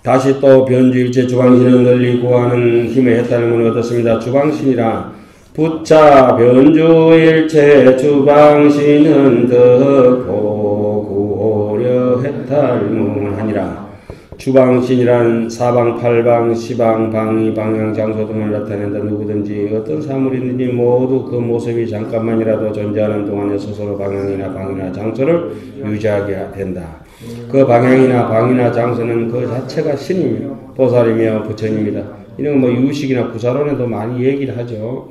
다시 또 변주일체 주방신은 널리 구하는 힘의 해탈문을 얻었습니다. 주방신이라 부차 변주일체 주방신은 더 구호려 해탈문하니라. 주방신이란 사방, 팔방, 시방, 방위, 방향, 장소 등을 나타낸다. 누구든지 어떤 사물이든지 모두 그 모습이 잠깐만이라도 존재하는 동안에 스스로 방향이나 방이나 장소를 유지하게 된다. 그 방향이나 방이나 장소는 그 자체가 신이며 보살이며 부처님이다. 이런 뭐 유식이나 구사론에도 많이 얘기를 하죠.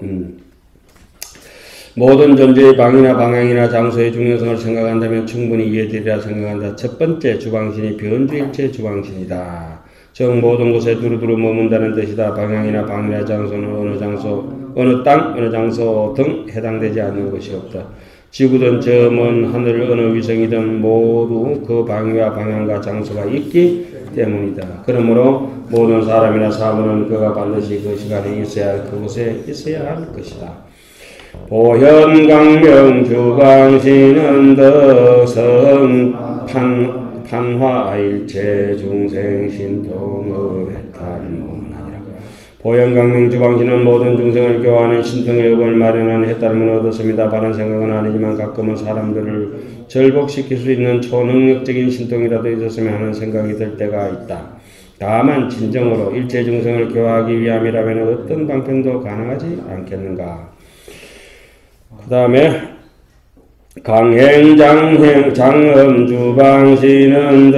모든 존재의 방이나 방향이나 장소의 중요성을 생각한다면 충분히 이해되리라 생각한다. 첫 번째 주방신이 변주일체 주방신이다. 즉 모든 곳에 두루두루 머문다는 뜻이다. 방향이나 방이나 장소는 어느 장소, 어느 땅, 어느 장소 등 해당되지 않는 것이 없다. 지구든 저 먼 하늘 어느 위성이든 모두 그 방위와 방향과 장소가 있기 때문이다. 그러므로 모든 사람이나 사물은 그가 반드시 그 시간에 있어야 할 그곳에 있어야 할 것이다. 보현광명 주방신은 덕성 판화일체 중생 신통의 해탈문하니라. 보현광명 주방신은 모든 중생을 교화하는 신통의 업을 마련하는 해탈문을 얻었습니다. 바른 생각은 아니지만 가끔은 사람들을 절복시킬 수 있는 초능력적인 신통이라도 있었으면 하는 생각이 들 때가 있다. 다만 진정으로 일체 중생을 교화하기 위함이라면 어떤 방편도 가능하지 않겠는가. 그 다음에 강행장행 장엄주방신은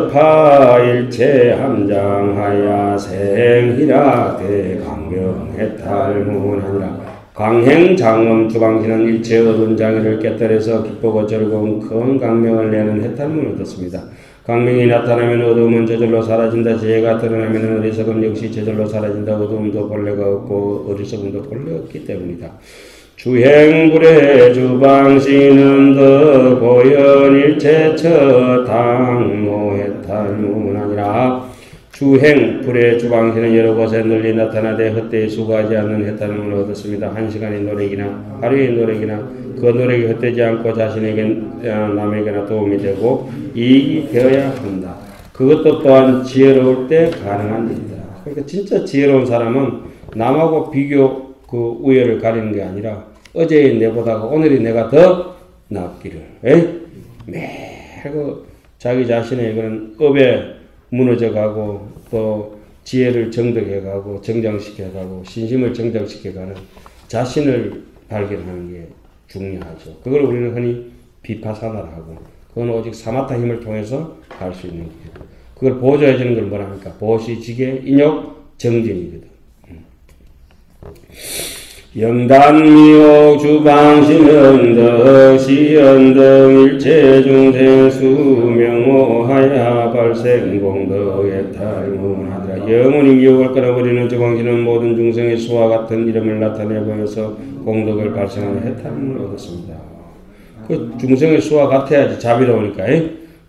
덕파일체 함장하야 생이라 대강명해탈문하니라. 강행장엄주방신은 일체 어두운 장애를 깨달아서 기쁘고 즐거운 큰 강명을 내는 해탈문을 얻었습니다. 강명이 나타나면 어두움은 저절로 사라진다. 지혜가 드러나면 어리석음 역시 저절로 사라진다. 어두움도 본래가 없고 어리석음도 본래 없기 때문이다. 주행불의 주방신은 더 보현일체 처당노해탈문하니라. 주행불의 주방신은 여러 곳에 널리 나타나되 헛되이 수고하지 않는 해탈문을 얻었습니다. 한 시간의 노력이나 하루의 노력이나 그 노력이 헛되지 않고 자신에게 남에게나 도움이 되고 이익이 되어야 한다. 그것도 또한 지혜로울 때 가능한 일이다. 그러니까 진짜 지혜로운 사람은 남하고 비교 그 우열을 가리는 게 아니라 어제의 내보다가 오늘의 내가 더 낫기를 매일 자기 자신의 그런 업에 무너져가고 또 지혜를 정득해가고 정장시켜가고 신심을 정장시켜가는 자신을 발견하는 게 중요하죠. 그걸 우리는 흔히 비파사나라 하고 그건 오직 사마타 힘을 통해서 갈 수 있는 거예요. 그걸 보조해 주는 걸 뭐라 합니까? 보시지계 인욕 정진이거든. 영단미옥 주방신은 덕시연등 일체 중생 수명호하야 발생공덕의 탈문하더라. 영원히 미혹을 끊어버리는 주방신은 모든 중생의 수와 같은 이름을 나타내 보여서 공덕을 발생하는 해탈문을 얻었습니다. 그 중생의 수와 같아야지 자비로우니까.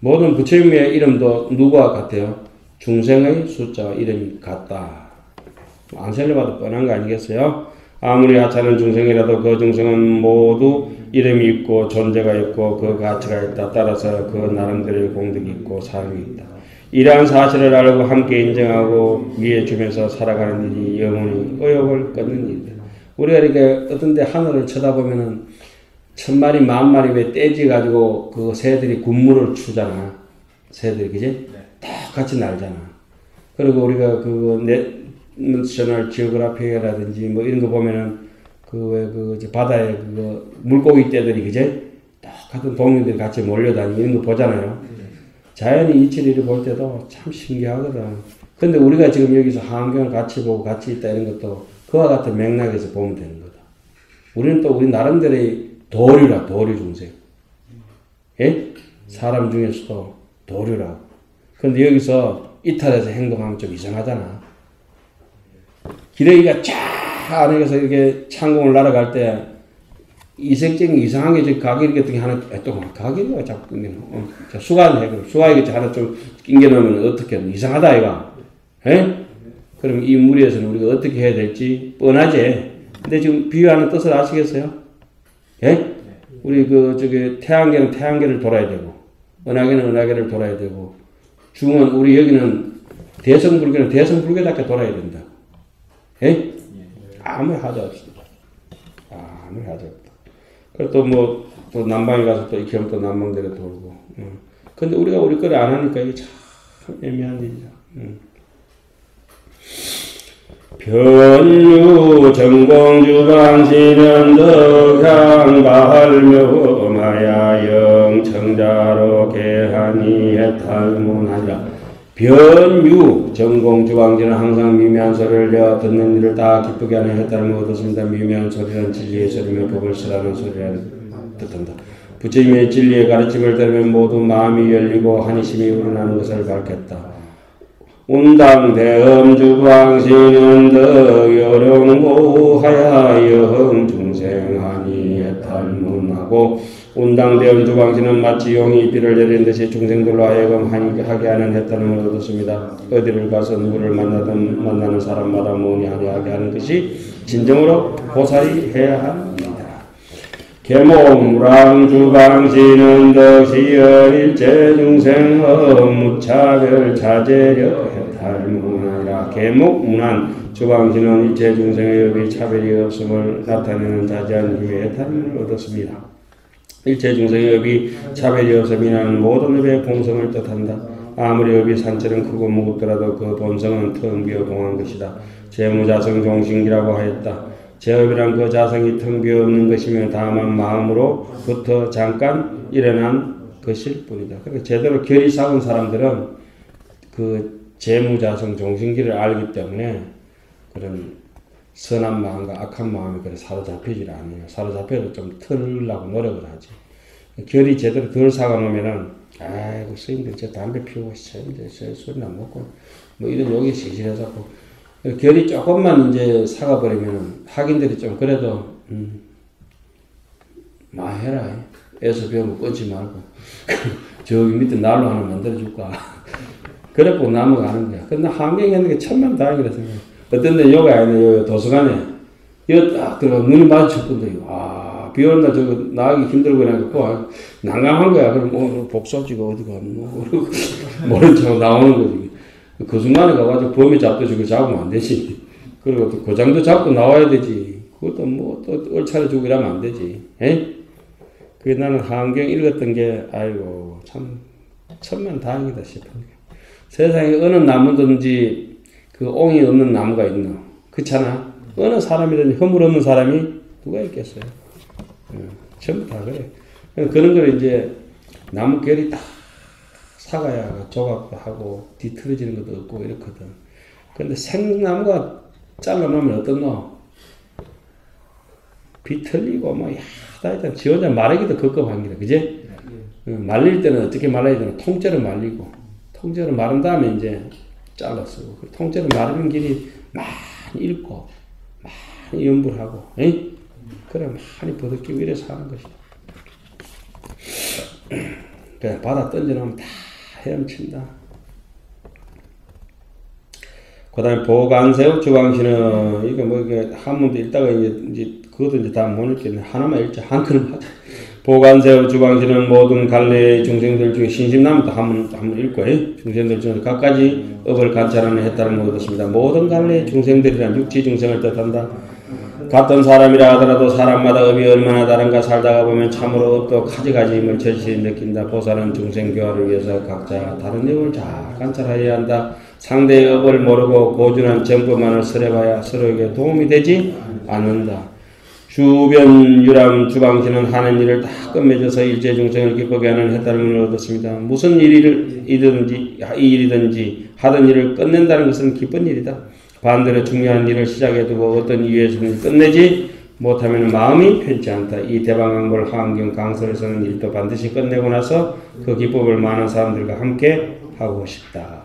모든 부처님의 이름도 누구와 같아요? 중생의 숫자와 이름이 같다. 안 살려봐도 뻔한 거 아니겠어요? 아무리 하찮은 중생이라도 그 중생은 모두 이름이 있고 존재가 있고 그 가치가 있다. 따라서 그 나름대로의 공덕이 있고 삶이 있다. 이러한 사실을 알고 함께 인정하고 위해주면서 살아가는 일이 영원히 의욕을 끊는 일이다. 우리가 이렇게 어떤 데 하늘을 쳐다보면은 천마리 만마리 왜 떼지 가지고 그 새들이 군무를 추잖아. 새들이 그지? 똑같이 날잖아. 그리고 우리가 그 내셔널 지오그래피라든지 뭐 이런 거 보면은 바다에 그 물고기 떼들이 그제 똑같은 동물들이 같이 몰려다니는 이런 거 보잖아요. 자연의 이치를 볼 때도 참 신기하거든. 근데 우리가 지금 여기서 환경을 같이 보고 같이 있다 이런 것도 그와 같은 맥락에서 보면 되는 거다. 우리는 또 우리 나름대로의 도류라, 도류 중생. 예? 사람 중에서도 도류라. 근데 여기서 이탈해서 행동하면 좀 이상하잖아. 기레기가 쫙 안에서 이렇게 창공을 날아갈 때 이색적인 이상하게 저 가게리 같은 게 하나 또 가게리가 자꾸 수간해. 수간이 하나 좀 낑겨 놓으면 어떻게 이상하다 이거. 예? 그럼 이 무리에서는 우리가 어떻게 해야 될지 뻔하지. 근데 지금 비유하는 뜻을 아시겠어요? 예? 우리 태양계는 태양계를 돌아야 되고, 은하계는 은하계를 돌아야 되고, 중은 우리 여기는 대성불교는 대성불교답게 돌아야 된다. 예? 아무 하자 없습니다. 아무 하자 없다. 그리고 또 뭐, 또 남방에 가서 또 이렇게 하면 또 남방대로 돌고. 근데 우리가 우리 거를 안 하니까 이게 참 애매한 일이죠. 변유 전공주방시는 덕향발묘마야 영청자로 개하니 해탈문하니라. 변유 전공주방지는 항상 미묘한 소리를 내어 듣는 이를 다 기쁘게 하는 해탈을 얻었습니다. 미묘한 소리는 진리의 소리며 법을 쓰라는 소리라는 뜻한다. 부처님의 진리의 가르침을 들으면 모두 마음이 열리고 한이심이 우러나는 것을 밝혔다. 운당대엄주방시는 덕여령고하야 영중생하니 해탈문하고 운당대엄주방시는 마치 용이 비를 내리는 듯이 중생들로 하여금 하게 하는 해탈문을 얻었습니다. 어디를 가서 누구를 만나든 만나는 사람마다 뭐니 하게 하는 것이 진정으로 보살이 해야 합니다. 계몽무랑주방시는 덕시열일체 중생의 무차별 자제력 해탈문하니라. 계몽문안 주방시는 일체 중생의 여비 차별이 없음을 나타내는 자제한 힘의 해탈문을 얻었습니다. 일체 중생의 업이 차별이 없음이라는 모든 업의 공성을 뜻한다. 아무리 업이 산처럼 크고 무겁더라도 그 본성은 텅 비어 공한 것이다. 재무자성 종신기라고 하였다. 제업이란 그 자성이 텅 비어 없는 것이며 다만 마음으로부터 잠깐 일어난 것일 뿐이다. 그러니까 제대로 결이 쌓은 사람들은 그 재무자성 종신기를 알기 때문에 그런 선한 마음과 악한 마음이 그래 사로잡히질 않아요. 사로잡혀도 좀 털으려고 노력을 하지. 결이 제대로 덜 사가놓으면은 아이고 스님들 저 담배 피우고 이제 저 술이나 먹고 뭐 이런 욕이 시실해서 결이 조금만 이제 사가버리면은 학인들이 좀 그래도 마해라 애서 배우고 끊지 말고 저기 밑에 난로 하나 만들어줄까 그래고 넘어가는 거야. 근데 환경이 하는 게 천만다행이라 생각해. 어떤 데 요가 아니네, 도서관에. 이거 딱 들어가 눈이 마주칠 건데, 비 오는 날 저거 나가기 힘들고 그래갖고, 난감한 거야. 그럼, 복사지가 어디가, 모른 척 나오는 거지. 그 순간에 가가지고 범위 잡혀주고 잡으면 안 되지. 그리고 또 고장도 잡고 나와야 되지. 그것도 뭐, 또 얼차려주고 이러면 안 되지. 에? 그게 나는 환경 읽었던 게, 아이고, 참, 천만다행이다 싶은 게. 세상에 어느 나무든지 그 옹이 없는 나무가 있노. 그렇잖아. 어느 사람이든 허물 없는 사람이 누가 있겠어요. 전부 다 그래. 그런 걸 이제 나무 결이 딱 사가야 조각도 하고 뒤틀어지는 것도 없고 이렇거든. 근데 생나무가 잘라놓으면 어떻노? 비틀리고 뭐 야다 지 혼자 말하기도 급급한 기라. 그지? 말릴 때는 어떻게 말라야 되나? 통째로 말리고 통째로 마른 다음에 이제 잘라 쓰고 통째로 마르는 길이 많이 읽고 많이 연불하고 그래 많이 버득기고 이래서 하는 것이다. 그냥 바다 던져놓으면 다 헤엄친다. 그 다음에 보관세옥 주방시는 이게 뭐 이게 한문도 읽다가 이제 그것도 이제 다 못 읽겠네. 하나만 읽자. 한 끈을 하자. 보관세옥 주방시는 모든 갈래의 중생들 중에 신심남부터 한번 읽고 중생들 중에 각가지 업을 관찰하는 해탈을 얻었습니다. 모든 갈래의 중생들이란 육지 중생을 뜻한다. 같은 사람이라 하더라도 사람마다 업이 얼마나 다른가 살다가 보면 참으로 업도 가지가지임을 절실히 느낀다. 보살은 중생 교화를 위해서 각자 다른 업을 잘 관찰해야 한다. 상대의 업을 모르고 고준한 정법만을 설해봐야 서로에게 도움이 되지 않는다. 주변 유람 주방시는 하는 일을 다 끝맺어서 일체 중생을 기쁘게 하는 해탈문을 얻었습니다. 무슨 일이든지 하던 일을 끝낸다는 것은 기쁜 일이다. 반대로 중요한 일을 시작해두고 어떤 이유에서는 끝내지 못하면 마음이 편치 않다. 이 대방왕벌 하안경 강설에서는 일도 반드시 끝내고 나서 그 기법을 많은 사람들과 함께 하고 싶다.